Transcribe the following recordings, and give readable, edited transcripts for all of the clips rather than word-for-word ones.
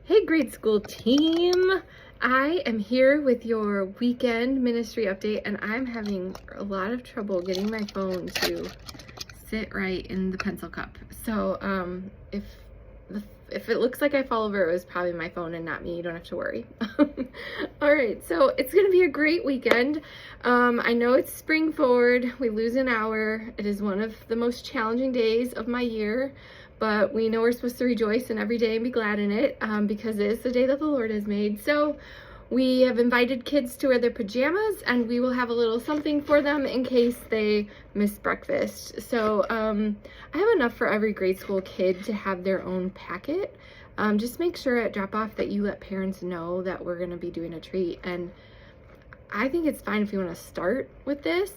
Hey, grade school team. I am here with your weekend ministry update, and I'm having a lot of trouble getting my phone to sit right in the pencil cup. So if it looks like I fall over, it was probably my phone and not me. You don't have to worry. All right, so it's gonna be a great weekend. I know it's spring forward. We lose an hour. It is one of the most challenging days of my year, but we know we're supposed to rejoice in every day and be glad in it because it is the day that the Lord has made. So we have invited kids to wear their pajamas, and we will have a little something for them in case they miss breakfast. So I have enough for every grade school kid to have their own packet. Just make sure at drop-off that you let parents know that we're going to be doing a treat. And I think it's fine if you want to start with this.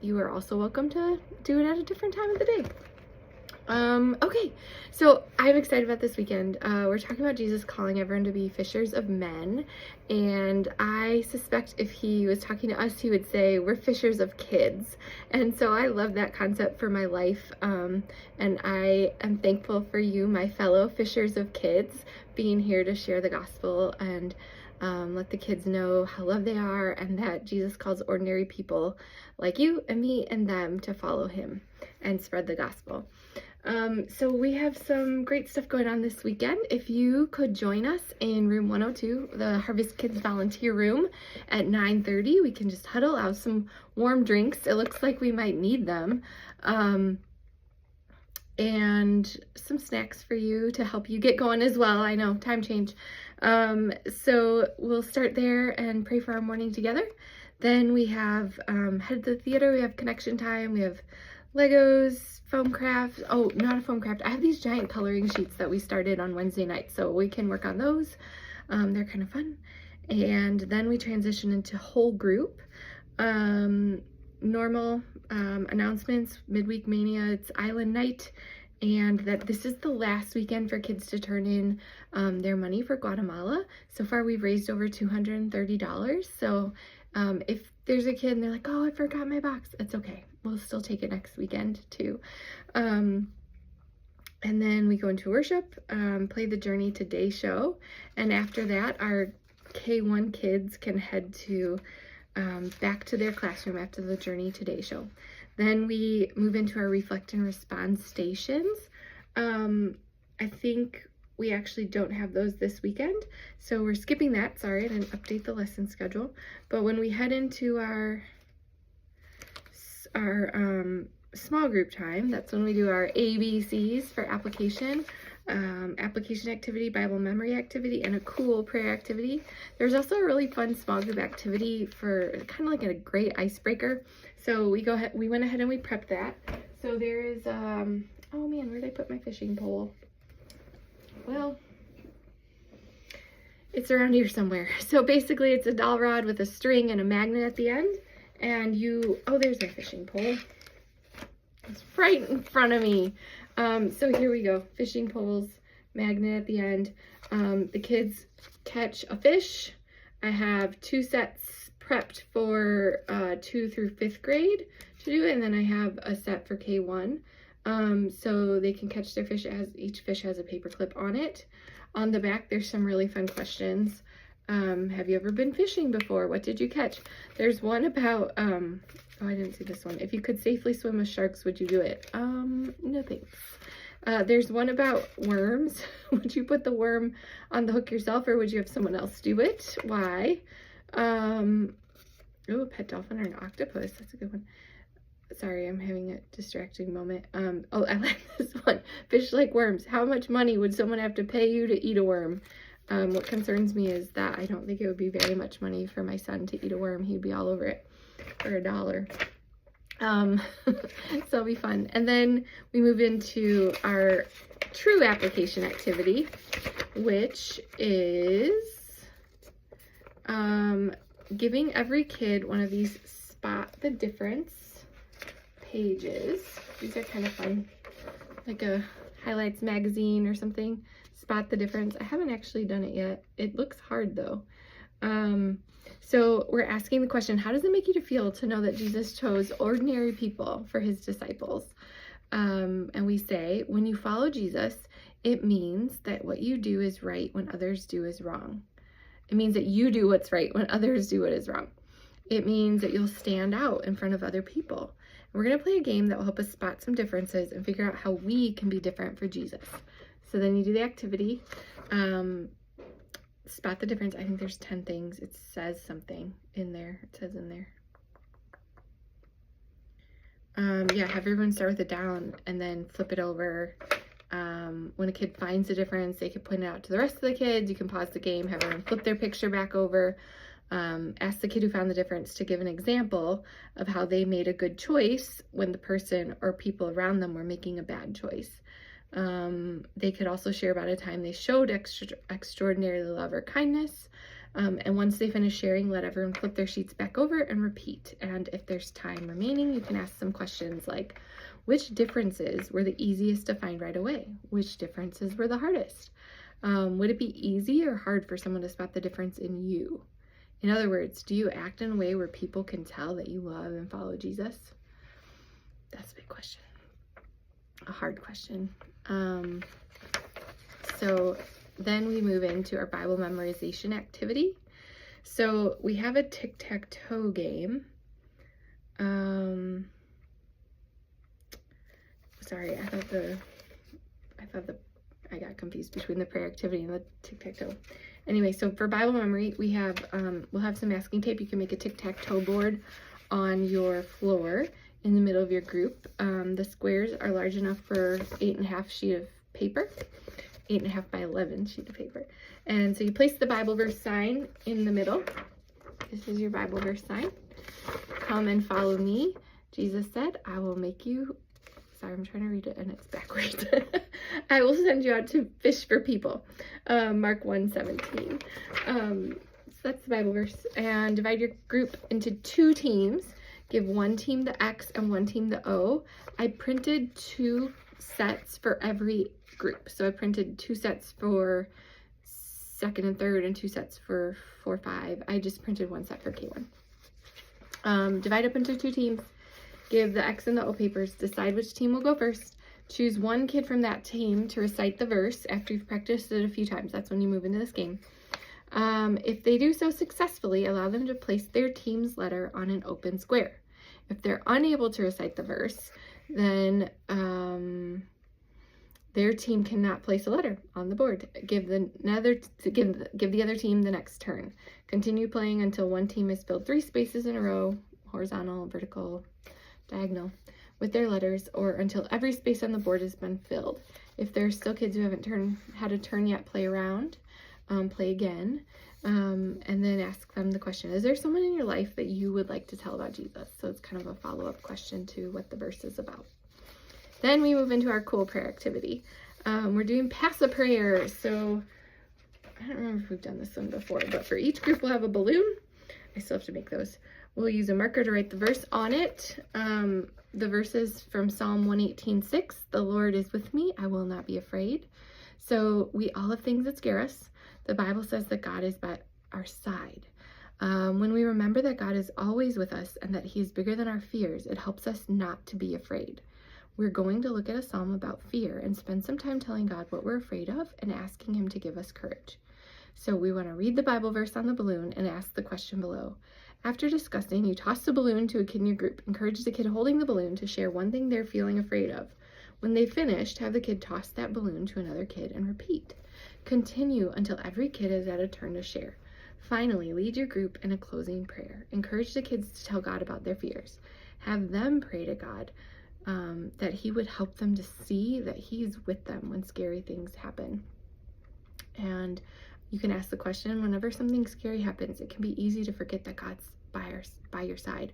You are also welcome to do it at a different time of the day. Okay, so I'm excited about this weekend. We're talking about Jesus calling everyone to be fishers of men, and I suspect if he was talking to us, he would say, we're fishers of kids. And so I love that concept for my life, and I am thankful for you, my fellow fishers of kids, being here to share the gospel and let the kids know how loved they are, and that Jesus calls ordinary people like you and me and them to follow him and spread the gospel. So we have some great stuff going on this weekend. If you could join us in room 102, the Harvest Kids volunteer room at 9:30, we can just huddle out some warm drinks. It looks like we might need them. And some snacks for you to help you get going as well. I know, time change. So we'll start there and pray for our morning together. Then we have head to the theater. We have connection time. We have Legos, foam craft. Oh, not a foam craft. I have these giant coloring sheets that we started on Wednesday night, so we can work on those. They're kind of fun. And then we transition into whole group. Normal announcements, midweek mania, it's island night, and that this is the last weekend for kids to turn in their money for Guatemala. So far we've raised over $230. So if there's a kid and they're like, oh, I forgot my box, it's okay. We'll still take it next weekend too. And then we go into worship, play the Journey Today show, and after that our K1 kids can head to back to their classroom after the Journey Today show. Then we move into our reflect and respond stations. I think we actually don't have those this weekend, so we're skipping that. Sorry, I didn't update the lesson schedule. But when we head into our small group time, that's when we do our ABCs for application. Application activity, Bible memory activity, and a cool prayer activity. There's also a really fun small group activity for kind of like a great icebreaker. So we went ahead and we prepped that. So there is, oh man, where did I put my fishing pole? Well, it's around here somewhere. So basically it's a dowel rod with a string and a magnet at the end. And oh, there's my fishing pole. It's right in front of me. So here we go, fishing poles, magnet at the end. The kids catch a fish. I have 2 sets prepped for 2 through 5th grade to do, and then I have a set for K1. So they can catch their fish. Each fish has a paper clip on it. On the back, there's some really fun questions. Have you ever been fishing before? What did you catch? There's one about, oh, I didn't see this one. If you could safely swim with sharks, would you do it? No thanks. There's one about worms. Would you put the worm on the hook yourself, or would you have someone else do it? Why? Oh, a pet dolphin or an octopus. That's a good one. Sorry, I'm having a distracting moment. Oh, I like this one. Fish like worms. How much money would someone have to pay you to eat a worm? What concerns me is that I don't think it would be very much money for my son to eat a worm. He'd be all over it for $1. So it'll be fun. And then we move into our true application activity, which is giving every kid one of these spot the difference pages. These are kind of fun, like a highlights magazine or something. Spot the difference. I haven't actually done it yet. It looks hard though. So we're asking the question, how does it make you feel to know that Jesus chose ordinary people for his disciples? And we say, when you follow Jesus, It means that what you do is right when others do is wrong. It means that you do what's right when others do what is wrong. It means that you'll stand out in front of other people. We're going to play a game that will help us spot some differences and figure out how we can be different for Jesus. So then you do the activity, spot the difference. I think there's 10 things. It says something in there. It says in there. Yeah, have everyone start with a down and then flip it over. When a kid finds a difference, they can point it out to the rest of the kids. You can pause the game, have everyone flip their picture back over. Ask the kid who found the difference to give an example of how they made a good choice when the person or people around them were making a bad choice. They could also share about a time they showed extraordinary love or kindness. And once they finish sharing, let everyone flip their sheets back over and repeat. And if there's time remaining, you can ask some questions like, which differences were the easiest to find right away? Which differences were the hardest? Would it be easy or hard for someone to spot the difference in you? In other words, do you act in a way where people can tell that you love and follow Jesus? That's a big question. A hard question. So then we move into our Bible memorization activity. So we have a tic-tac-toe game. Sorry, I got confused between the prayer activity and the tic-tac-toe. Anyway, so for Bible memory, we have, we'll have some masking tape. You can make a tic-tac-toe board on your floor in the middle of your group. The squares are large enough for 8.5 sheet of paper, 8.5 by 11 sheet of paper. And so you place the Bible verse sign in the middle. This is your Bible verse sign. Come and follow me. Jesus said, I will make you, sorry, I'm trying to read it and it's backwards. I will send you out to fish for people. Mark 1:17. So that's the Bible verse. And divide your group into 2 teams. Give one team the X and one team the O. I printed 2 sets for every group. So I printed 2 sets for 2nd and 3rd and 2 sets for 4, 5. I just printed 1 set for K1. Divide up into 2 teams. Give the X and the O papers. Decide which team will go first. Choose one kid from that team to recite the verse after you've practiced it a few times. That's when you move into this game. If they do so successfully, allow them to place their team's letter on an open square. If they're unable to recite the verse, then their team cannot place a letter on the board. Give the other team the next turn. Continue playing until one team has filled 3 spaces in a row, horizontal, vertical, diagonal, with their letters, or until every space on the board has been filled. If there are still kids who haven't had a turn yet, play around, play again, and then ask them the question, is there someone in your life that you would like to tell about Jesus? So it's kind of a follow-up question to what the verse is about. Then we move into our cool prayer activity. We're doing pass a prayer. So I don't remember if we've done this one before, but for each group we'll have a balloon. I still have to make those. We'll use a marker to write the verse on it. The verse is from Psalm 118:6. The Lord is with me, I will not be afraid. So we all have things that scare us. The Bible says that God is by our side. When we remember that God is always with us and that he is bigger than our fears, it helps us not to be afraid. We're going to look at a psalm about fear and spend some time telling God what we're afraid of and asking him to give us courage. So we want to read the Bible verse on the balloon and ask the question below. After discussing, you toss the balloon to a kid in your group. Encourage the kid holding the balloon to share one thing they're feeling afraid of. When they've finished, have the kid toss that balloon to another kid and repeat. Continue until every kid has had a turn to share. Finally, lead your group in a closing prayer. Encourage the kids to tell God about their fears. Have them pray to God that he would help them to see that he's with them when scary things happen. And you can ask the question, whenever something scary happens, it can be easy to forget that God's by your side.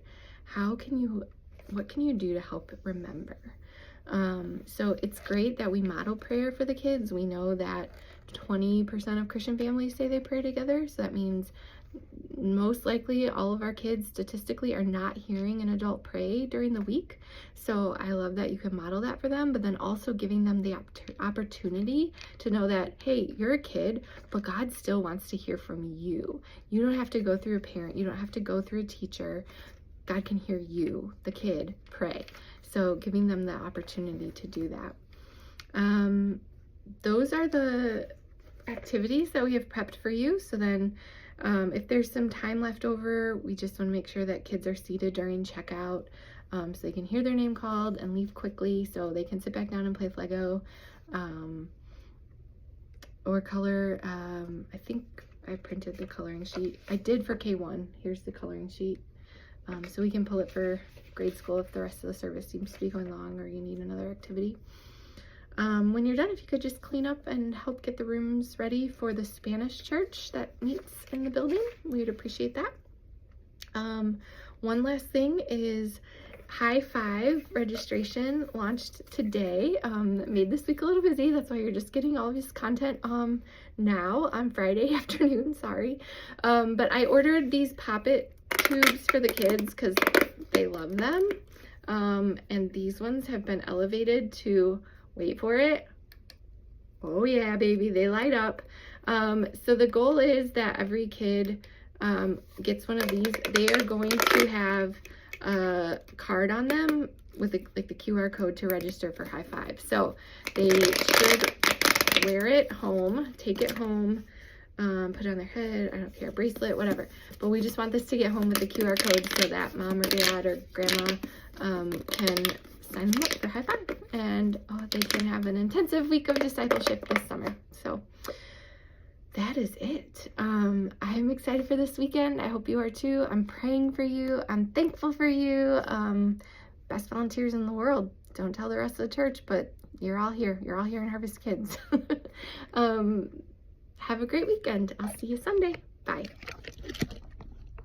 What can you do to help remember? So it's great that we model prayer for the kids. We know that 20% of Christian families say they pray together. So that means most likely all of our kids statistically are not hearing an adult pray during the week. So I love that you can model that for them, but then also giving them the opportunity to know that, hey, you're a kid, but God still wants to hear from you. You don't have to go through a parent. You don't have to go through a teacher. God can hear you, the kid, pray. So giving them the opportunity to do that. those are the activities that we have prepped for you. So then if there's some time left over, we just want to make sure that kids are seated during checkout, so they can hear their name called and leave quickly, so they can sit back down and play with Lego, or color. I think I printed the coloring sheet. I did for K1. Here's the coloring sheet. So we can pull it for grade school if the rest of the service seems to be going long or you need another activity. When you're done, if you could just clean up and help get the rooms ready for the Spanish church that meets in the building, we would appreciate that. One last thing is High Five registration launched today. Made this week a little busy. That's why you're just getting all of this content now on Friday afternoon, sorry. But I ordered these Pop-It tubes for the kids because they love them. And these ones have been elevated to, wait for it, oh yeah baby, they light up. So the goal is that every kid gets one of these. They are going to have a card on them with the QR code to register for High Five. So they should wear it home, take it home, put it on their head, I don't care, bracelet, whatever. But we just want this to get home with the QR code so that mom or dad or grandma can sign them up for High Five, and they can have an intensive week of discipleship this summer. So that is it. I'm excited for this weekend. I hope you are too. I'm praying for you. I'm thankful for you. Best volunteers in the world. Don't tell the rest of the church, but you're all here. You're all here in Harvest Kids. Have a great weekend. I'll see you Sunday. Bye.